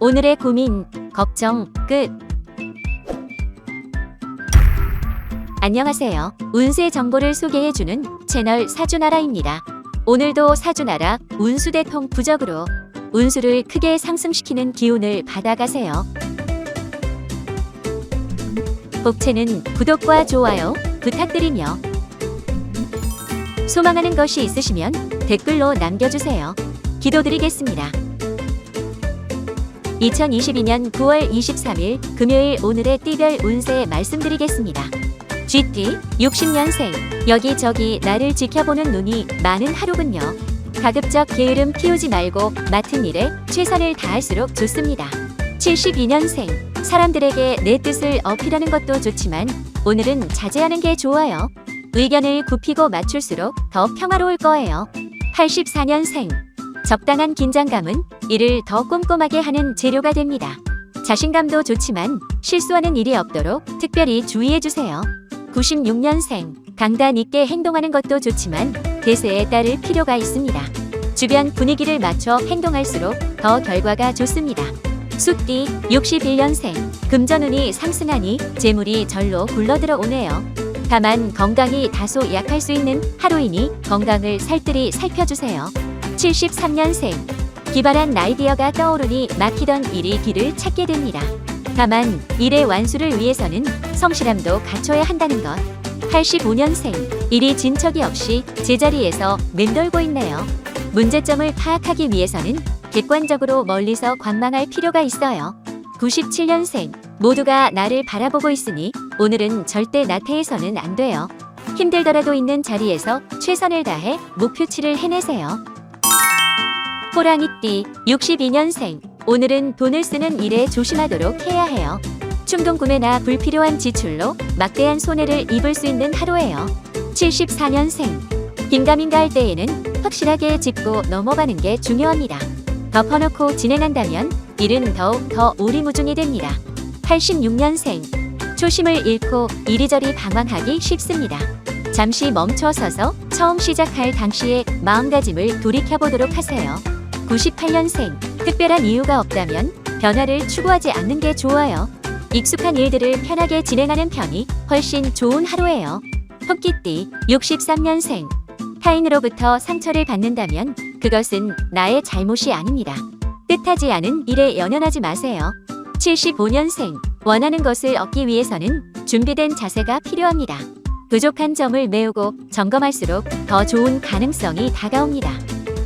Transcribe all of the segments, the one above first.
오늘의 고민, 걱정, 끝. 안녕하세요. 운세 정보를 소개해주는 채널 사주나라입니다. 오늘도 사주나라 운수대통 부적으로 운수를 크게 상승시키는 기운을 받아가세요. 복채는 구독과 좋아요 부탁드리며 소망하는 것이 있으시면 댓글로 남겨주세요. 기도드리겠습니다. 2022년 9월 23일 금요일 오늘의 띠별 운세 말씀드리겠습니다. 쥐띠 60년생 여기저기 나를 지켜보는 눈이 많은 하루군요. 가급적 게으름 피우지 말고 맡은 일에 최선을 다할수록 좋습니다. 72년생 사람들에게 내 뜻을 어필하는 것도 좋지만 오늘은 자제하는 게 좋아요. 의견을 굽히고 맞출수록 더 평화로울 거예요. 84년생 적당한 긴장감은 일을 더 꼼꼼하게 하는 재료가 됩니다. 자신감도 좋지만 실수하는 일이 없도록 특별히 주의해주세요. 96년생 강단 있게 행동하는 것도 좋지만 대세에 따를 필요가 있습니다. 주변 분위기를 맞춰 행동할수록 더 결과가 좋습니다. 숫띠 61년생 금전운이 상승하니 재물이 절로 굴러들어오네요. 다만 건강이 다소 약할 수 있는 하루이니 건강을 살뜰히 살펴주세요. 73년생 기발한 아이디어가 떠오르니 막히던 일이 길을 찾게 됩니다. 다만 일의 완수를 위해서는 성실함도 갖춰야 한다는 것. 85년생 일이 진척이 없이 제자리에서 맴돌고 있네요. 문제점을 파악하기 위해서는 객관적으로 멀리서 관망할 필요가 있어요. 97년생 모두가 나를 바라보고 있으니 오늘은 절대 나태해서는 안 돼요. 힘들더라도 있는 자리에서 최선을 다해 목표치를 해내세요. 호랑이띠 62년생 오늘은 돈을 쓰는 일에 조심하도록 해야 해요. 충동 구매나 불필요한 지출로 막대한 손해를 입을 수 있는 하루예요. 74년생 긴가민가 할 때에는 확실하게 짚고 넘어가는 게 중요합니다. 덮어놓고 진행한다면 일은 더욱 더 오리무중이 됩니다. 86년생 초심을 잃고 이리저리 방황하기 쉽습니다. 잠시 멈춰서서 처음 시작할 당시의 마음가짐을 돌이켜보도록 하세요. 98년생 특별한 이유가 없다면 변화를 추구하지 않는 게 좋아요. 익숙한 일들을 편하게 진행하는 편이 훨씬 좋은 하루예요. 토끼띠 63년생 타인으로부터 상처를 받는다면 그것은 나의 잘못이 아닙니다. 뜻하지 않은 일에 연연하지 마세요. 75년생 원하는 것을 얻기 위해서는 준비된 자세가 필요합니다. 부족한 점을 메우고 점검할수록 더 좋은 가능성이 다가옵니다.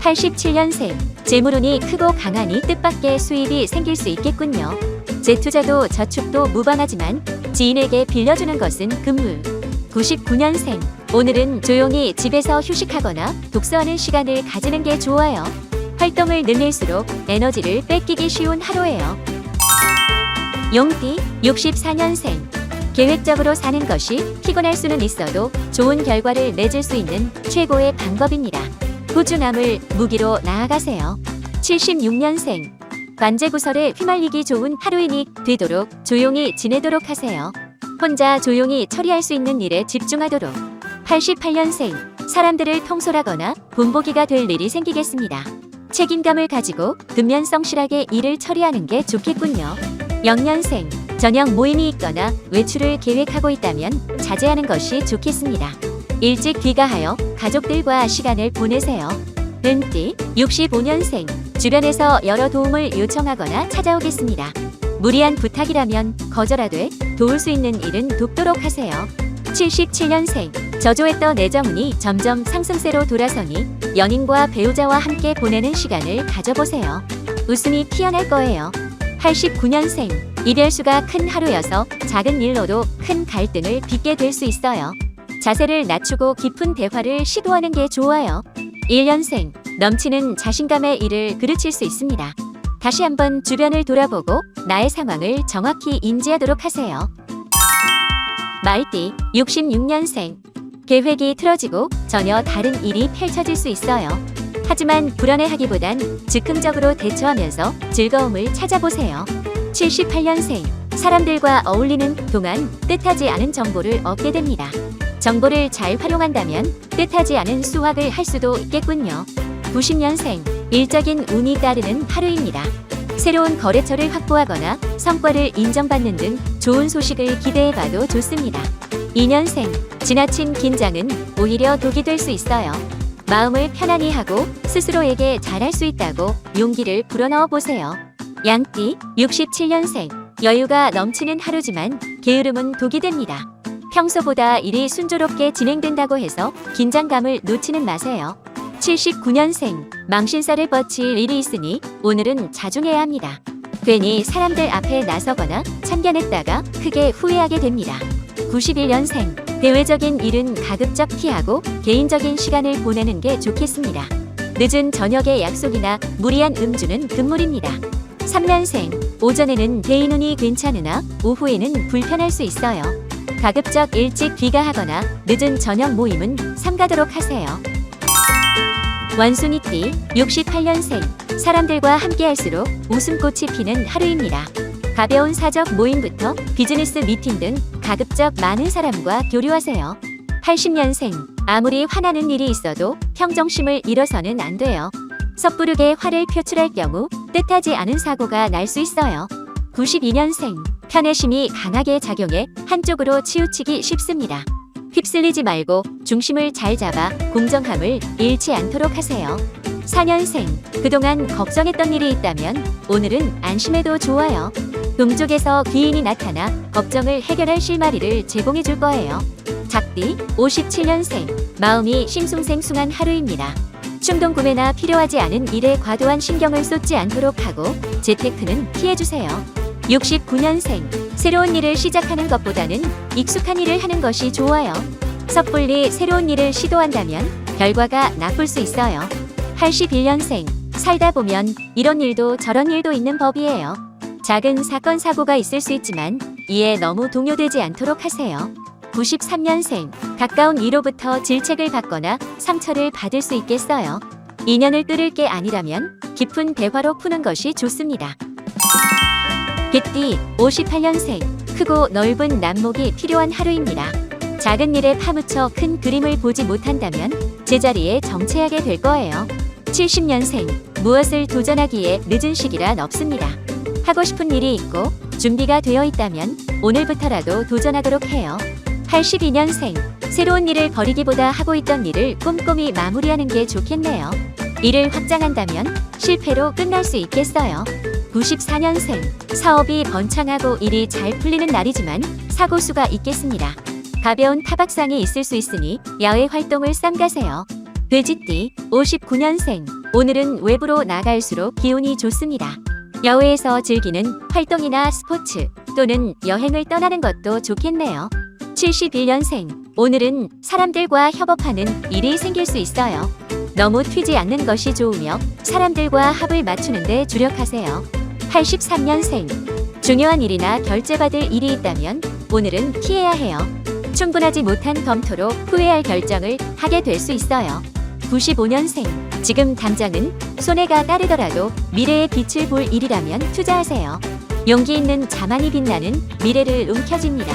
87년생 재물운이 크고 강하니 뜻밖의 수입이 생길 수 있겠군요. 재투자도 저축도 무방하지만 지인에게 빌려주는 것은 금물. 99년생 오늘은 조용히 집에서 휴식하거나 독서하는 시간을 가지는 게 좋아요. 활동을 늘릴수록 에너지를 뺏기기 쉬운 하루예요. 용띠 64년생 계획적으로 사는 것이 피곤할 수는 있어도 좋은 결과를 맺을 수 있는 최고의 방법입니다. 꾸준함을 무기로 나아가세요. 76년생 관제구설에 휘말리기 좋은 하루이니 되도록 조용히 지내도록 하세요. 혼자 조용히 처리할 수 있는 일에 집중하도록. 88년생 사람들을 통솔하거나 본보기가 될 일이 생기겠습니다. 책임감을 가지고 근면성실하게 일을 처리하는 게 좋겠군요. 0년생 저녁 모임이 있거나 외출을 계획하고 있다면 자제하는 것이 좋겠습니다. 일찍 귀가하여 가족들과 시간을 보내세요. 은띠 65년생 주변에서 여러 도움을 요청하거나 찾아오겠습니다. 무리한 부탁이라면 거절하되 도울 수 있는 일은 돕도록 하세요. 77년생 저조했던 애정운이 점점 상승세로 돌아서니 연인과 배우자와 함께 보내는 시간을 가져보세요. 웃음이 피어날 거예요. 89년생 이별수가 큰 하루여서 작은 일로도 큰 갈등을 빚게 될 수 있어요. 자세를 낮추고 깊은 대화를 시도하는 게 좋아요. 1년생 넘치는 자신감의 일을 그르칠 수 있습니다. 다시 한번 주변을 돌아보고 나의 상황을 정확히 인지하도록 하세요. 말띠 66년생 계획이 틀어지고 전혀 다른 일이 펼쳐질 수 있어요. 하지만 불안해하기보단 즉흥적으로 대처하면서 즐거움을 찾아보세요. 78년생 사람들과 어울리는 동안 뜻하지 않은 정보를 얻게 됩니다. 정보를 잘 활용한다면 뜻하지 않은 수확을 할 수도 있겠군요. 90년생 일적인 운이 따르는 하루입니다. 새로운 거래처를 확보하거나 성과를 인정받는 등 좋은 소식을 기대해봐도 좋습니다. 2년생, 지나친 긴장은 오히려 독이 될 수 있어요. 마음을 편안히 하고 스스로에게 잘할 수 있다고 용기를 불어넣어 보세요. 양띠, 67년생, 여유가 넘치는 하루지만 게으름은 독이 됩니다. 평소보다 일이 순조롭게 진행된다고 해서 긴장감을 놓치는 마세요. 79년생, 망신살을 뻗칠 일이 있으니 오늘은 자중해야 합니다. 괜히 사람들 앞에 나서거나 참견했다가 크게 후회하게 됩니다. 91년생, 대외적인 일은 가급적 피하고 개인적인 시간을 보내는 게 좋겠습니다. 늦은 저녁의 약속이나 무리한 음주는 금물입니다. 3년생, 오전에는 대인운이 괜찮으나 오후에는 불편할 수 있어요. 가급적 일찍 귀가하거나 늦은 저녁 모임은 삼가도록 하세요. 원숭이띠, 68년생, 사람들과 함께할수록 웃음꽃이 피는 하루입니다. 가벼운 사적 모임부터 비즈니스 미팅 등 가급적 많은 사람과 교류하세요. 80년생, 아무리 화나는 일이 있어도 평정심을 잃어서는 안 돼요. 섣부르게 화를 표출할 경우 뜻하지 않은 사고가 날 수 있어요. 92년생, 편애심이 강하게 작용해 한쪽으로 치우치기 쉽습니다. 휩쓸리지 말고 중심을 잘 잡아 공정함을 잃지 않도록 하세요. 4년생, 그동안 걱정했던 일이 있다면 오늘은 안심해도 좋아요. 동쪽에서 귀인이 나타나 걱정을 해결할 실마리를 제공해 줄 거예요. 작띠, 57년생, 마음이 싱숭생숭한 하루입니다. 충동 구매나 필요하지 않은 일에 과도한 신경을 쏟지 않도록 하고 재테크는 피해주세요. 69년생, 새로운 일을 시작하는 것보다는 익숙한 일을 하는 것이 좋아요. 섣불리 새로운 일을 시도한다면 결과가 나쁠 수 있어요. 81년생, 살다 보면 이런 일도 저런 일도 있는 법이에요. 작은 사건 사고가 있을 수 있지만 이에 너무 동요되지 않도록 하세요. 93년생, 가까운 이로부터 질책을 받거나 상처를 받을 수 있겠어요. 인연을 끌을 게 아니라면 깊은 대화로 푸는 것이 좋습니다. 개띠, 58년생, 크고 넓은 난목이 필요한 하루입니다. 작은 일에 파묻혀 큰 그림을 보지 못한다면 제자리에 정체하게 될 거예요. 70년생, 무엇을 도전하기에 늦은 시기란 없습니다. 하고 싶은 일이 있고 준비가 되어 있다면 오늘부터라도 도전하도록 해요. 82년생, 새로운 일을 벌이기보다 하고 있던 일을 꼼꼼히 마무리하는 게 좋겠네요. 일을 확장한다면 실패로 끝날 수 있겠어요. 94년생, 사업이 번창하고 일이 잘 풀리는 날이지만 사고수가 있겠습니다. 가벼운 타박상이 있을 수 있으니 야외 활동을 삼가세요. 돼지띠, 59년생, 오늘은 외부로 나갈수록 기운이 좋습니다. 야외에서 즐기는 활동이나 스포츠 또는 여행을 떠나는 것도 좋겠네요. 71년생, 오늘은 사람들과 협업하는 일이 생길 수 있어요. 너무 튀지 않는 것이 좋으며 사람들과 합을 맞추는 데 주력하세요. 83년생, 중요한 일이나 결제받을 일이 있다면 오늘은 피해야 해요. 충분하지 못한 검토로 후회할 결정을 하게 될 수 있어요. 95년생, 지금 당장은 손해가 따르더라도 미래의 빛을 볼 일이라면 투자하세요. 용기 있는 자만이 빛나는 미래를 움켜쥡니다.